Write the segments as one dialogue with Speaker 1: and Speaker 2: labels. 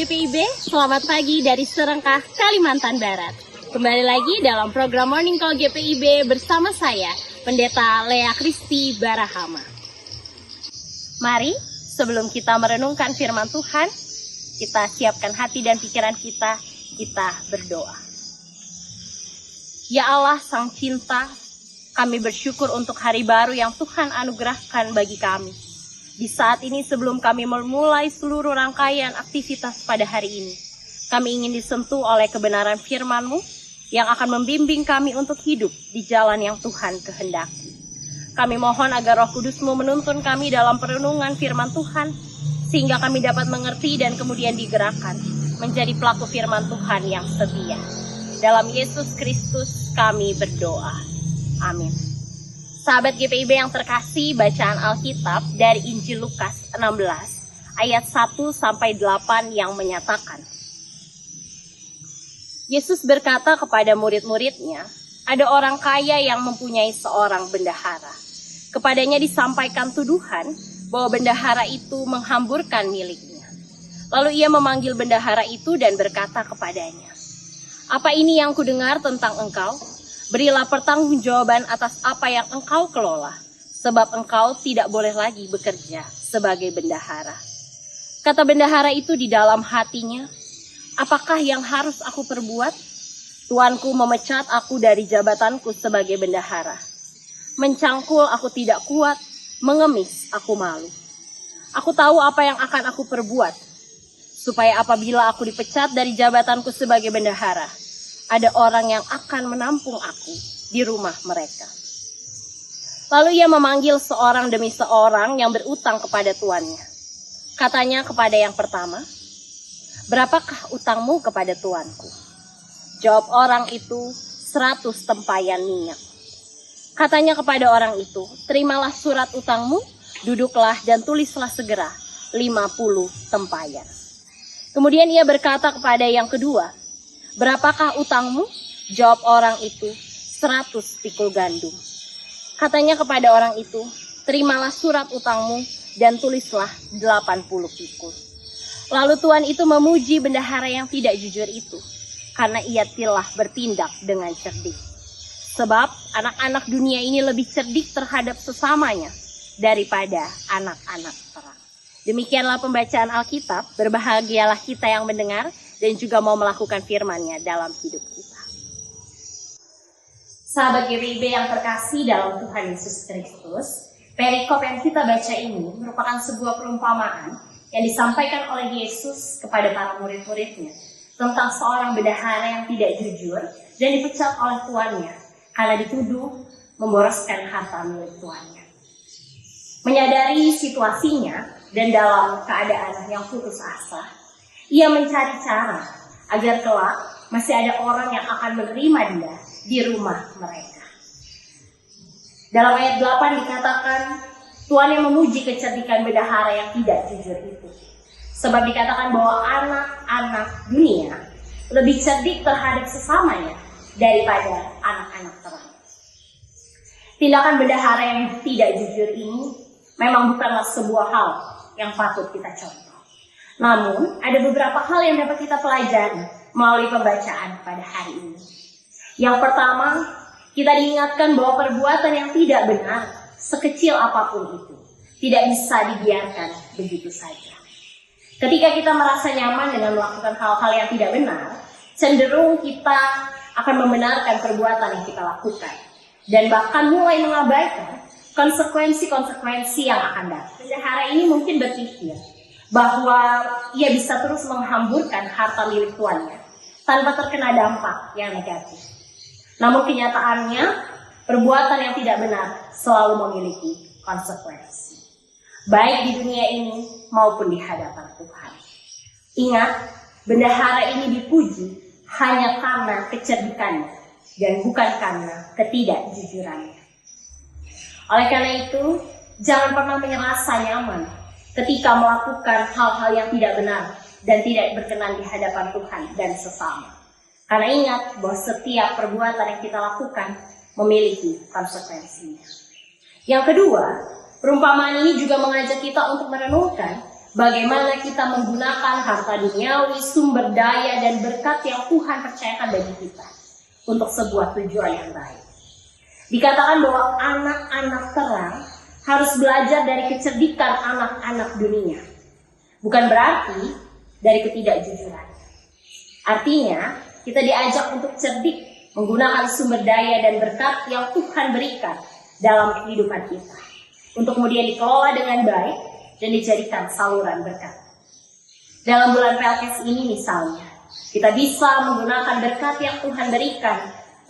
Speaker 1: GPIB, selamat pagi dari Serengkah, Kalimantan Barat. Kembali lagi dalam program Morning Call GPIB bersama saya, Pendeta Lea Kristi Barahama. Mari, sebelum kita merenungkan firman Tuhan, kita siapkan hati dan pikiran kita berdoa. Ya Allah, Sang Cinta, kami bersyukur untuk hari baru yang Tuhan anugerahkan bagi kami. Di saat ini sebelum kami memulai seluruh rangkaian aktivitas pada hari ini, kami ingin disentuh oleh kebenaran firman-Mu yang akan membimbing kami untuk hidup di jalan yang Tuhan kehendaki. Kami mohon agar Roh Kudus-Mu menuntun kami dalam perenungan firman Tuhan, sehingga kami dapat mengerti dan kemudian digerakkan menjadi pelaku firman Tuhan yang setia. Dalam Yesus Kristus kami berdoa. Amin. Sahabat GPIB yang terkasih, bacaan Alkitab dari Injil Lukas 16 ayat 1-8 yang menyatakan, Yesus berkata kepada murid-muridnya, ada orang kaya yang mempunyai seorang bendahara. Kepadanya disampaikan tuduhan bahwa bendahara itu menghamburkan miliknya. Lalu ia memanggil bendahara itu dan berkata kepadanya, apa ini yang kudengar tentang engkau? Berilah pertanggungjawaban atas apa yang engkau kelola, sebab engkau tidak boleh lagi bekerja sebagai bendahara. Kata bendahara itu di dalam hatinya, apakah yang harus aku perbuat? Tuanku memecat aku dari jabatanku sebagai bendahara. Mencangkul aku tidak kuat, mengemis aku malu. Aku tahu apa yang akan aku perbuat, supaya apabila aku dipecat dari jabatanku sebagai bendahara, ada orang yang akan menampung aku di rumah mereka. Lalu ia memanggil seorang demi seorang yang berutang kepada tuannya. Katanya kepada yang pertama, berapakah utangmu kepada tuanku? Jawab orang itu, 100 tempayan minyak. Katanya kepada orang itu, terimalah surat utangmu, duduklah dan tulislah segera 50 tempayan. Kemudian ia berkata kepada yang kedua, berapakah utangmu? Jawab orang itu, 100 pikul gandum. Katanya kepada orang itu, terimalah surat utangmu dan tulislah 80 pikul. Lalu tuan itu memuji bendahara yang tidak jujur itu, karena ia telah bertindak dengan cerdik. Sebab anak-anak dunia ini lebih cerdik terhadap sesamanya daripada anak-anak terang. Demikianlah pembacaan Alkitab, berbahagialah kita yang mendengar dan juga mau melakukan firman-Nya dalam hidup kita. Sahabat GPIB yang terkasih dalam Tuhan Yesus Kristus, perikop yang kita baca ini merupakan sebuah perumpamaan yang disampaikan oleh Yesus kepada para murid-muridnya tentang seorang bendahara yang tidak jujur dan dipecat oleh tuannya karena dituduh memboroskan harta milik tuannya. Menyadari situasinya dan dalam keadaan yang putus asa, ia mencari cara agar kelak masih ada orang yang akan menerima dia di rumah mereka. Dalam ayat 8 dikatakan, Tuhan yang memuji kecerdikan bendahara yang tidak jujur itu. Sebab dikatakan bahwa anak-anak dunia lebih cerdik terhadap sesamanya daripada anak-anak terang. Tindakan bendahara yang tidak jujur ini memang bukanlah sebuah hal yang patut kita contoh. Namun, ada beberapa hal yang dapat kita pelajari melalui pembacaan pada hari ini. Yang pertama, kita diingatkan bahwa perbuatan yang tidak benar, sekecil apapun itu, tidak bisa dibiarkan begitu saja. Ketika kita merasa nyaman dengan melakukan hal-hal yang tidak benar, cenderung kita akan membenarkan perbuatan yang kita lakukan. Dan bahkan mulai mengabaikan konsekuensi-konsekuensi yang akan datang. Bendahara ini mungkin berpikir bahwa ia bisa terus menghamburkan harta milik tuannya tanpa terkena dampak yang negatif. Namun kenyataannya, perbuatan yang tidak benar selalu memiliki konsekuensi, baik di dunia ini maupun di hadapan Tuhan. Ingat, bendahara ini dipuji hanya karena kecerdikannya dan bukan karena ketidakjujurannya. Oleh karena itu, jangan pernah merasa nyaman ketika melakukan hal-hal yang tidak benar dan tidak berkenan di hadapan Tuhan dan sesama. Karena ingat bahwa setiap perbuatan yang kita lakukan memiliki konsekuensinya. Yang kedua, perumpamaan ini juga mengajak kita untuk merenungkan bagaimana kita menggunakan harta duniawi, sumber daya, dan berkat yang Tuhan percayakan bagi kita untuk sebuah tujuan yang baik. Dikatakan bahwa anak-anak terang harus belajar dari kecerdikan anak-anak dunia. Bukan berarti dari ketidakjujuran. Artinya, kita diajak untuk cerdik menggunakan sumber daya dan berkat yang Tuhan berikan dalam kehidupan kita, untuk kemudian dikelola dengan baik dan dijadikan saluran berkat. Dalam bulan Pelkes ini misalnya, kita bisa menggunakan berkat yang Tuhan berikan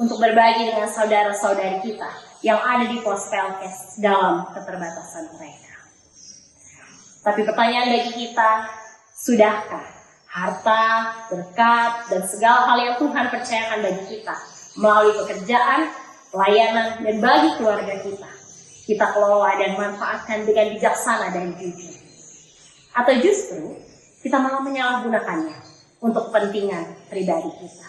Speaker 1: untuk berbagi dengan saudara-saudari kita yang ada di pos Pelkes dalam keterbatasan mereka. Tapi pertanyaan bagi kita, sudahkah harta, berkat, dan segala hal yang Tuhan percayakan bagi kita melalui pekerjaan, pelayanan, dan bagi keluarga kita kelola dan manfaatkan dengan bijaksana dan jujur? Atau justru kita malah menyalahgunakannya untuk kepentingan pribadi kita?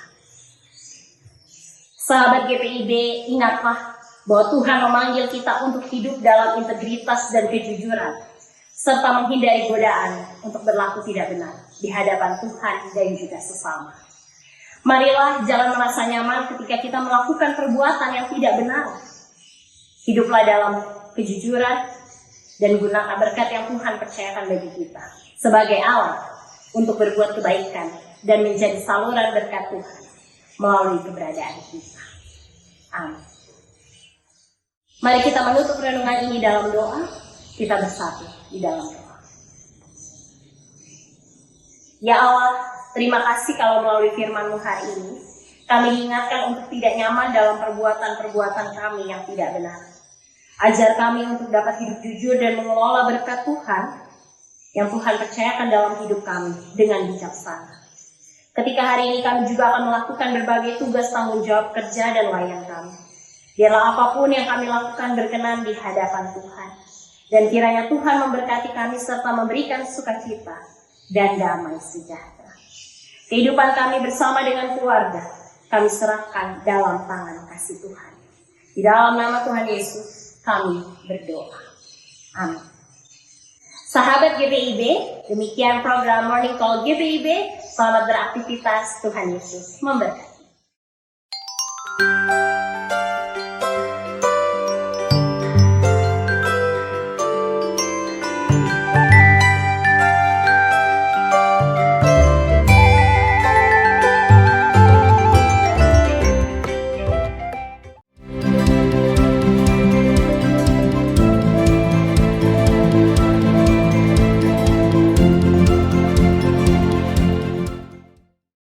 Speaker 1: Sahabat GPIB, ingatlah bahwa Tuhan memanggil kita untuk hidup dalam integritas dan kejujuran, serta menghindari godaan untuk berlaku tidak benar di hadapan Tuhan dan juga sesama. Marilah jangan merasa nyaman ketika kita melakukan perbuatan yang tidak benar. Hiduplah dalam kejujuran dan gunakan berkat yang Tuhan percayakan bagi kita sebagai alat untuk berbuat kebaikan dan menjadi saluran berkat Tuhan melalui keberadaan kita. Amin. Mari kita menutup renungan ini dalam doa. Kita bersatu di dalam doa. Ya Allah, terima kasih kalau melalui firman-Mu hari ini kami diingatkan untuk tidak nyaman dalam perbuatan-perbuatan kami yang tidak benar. Ajar kami untuk dapat hidup jujur dan mengelola berkat Tuhan yang Tuhan percayakan dalam hidup kami dengan bijaksana. Ketika hari ini kami juga akan melakukan berbagai tugas tanggung jawab kerja dan layan kami. Biarlah apapun yang kami lakukan berkenan di hadapan Tuhan. Dan kiranya Tuhan memberkati kami serta memberikan sukacita dan damai sejahtera. Kehidupan kami bersama dengan keluarga kami serahkan dalam tangan kasih Tuhan. Di dalam nama Tuhan Yesus kami berdoa. Amin. Sahabat GPIB, demikian program Morning Call GPIB. Selamat beraktivitas, Tuhan Yesus memberkati.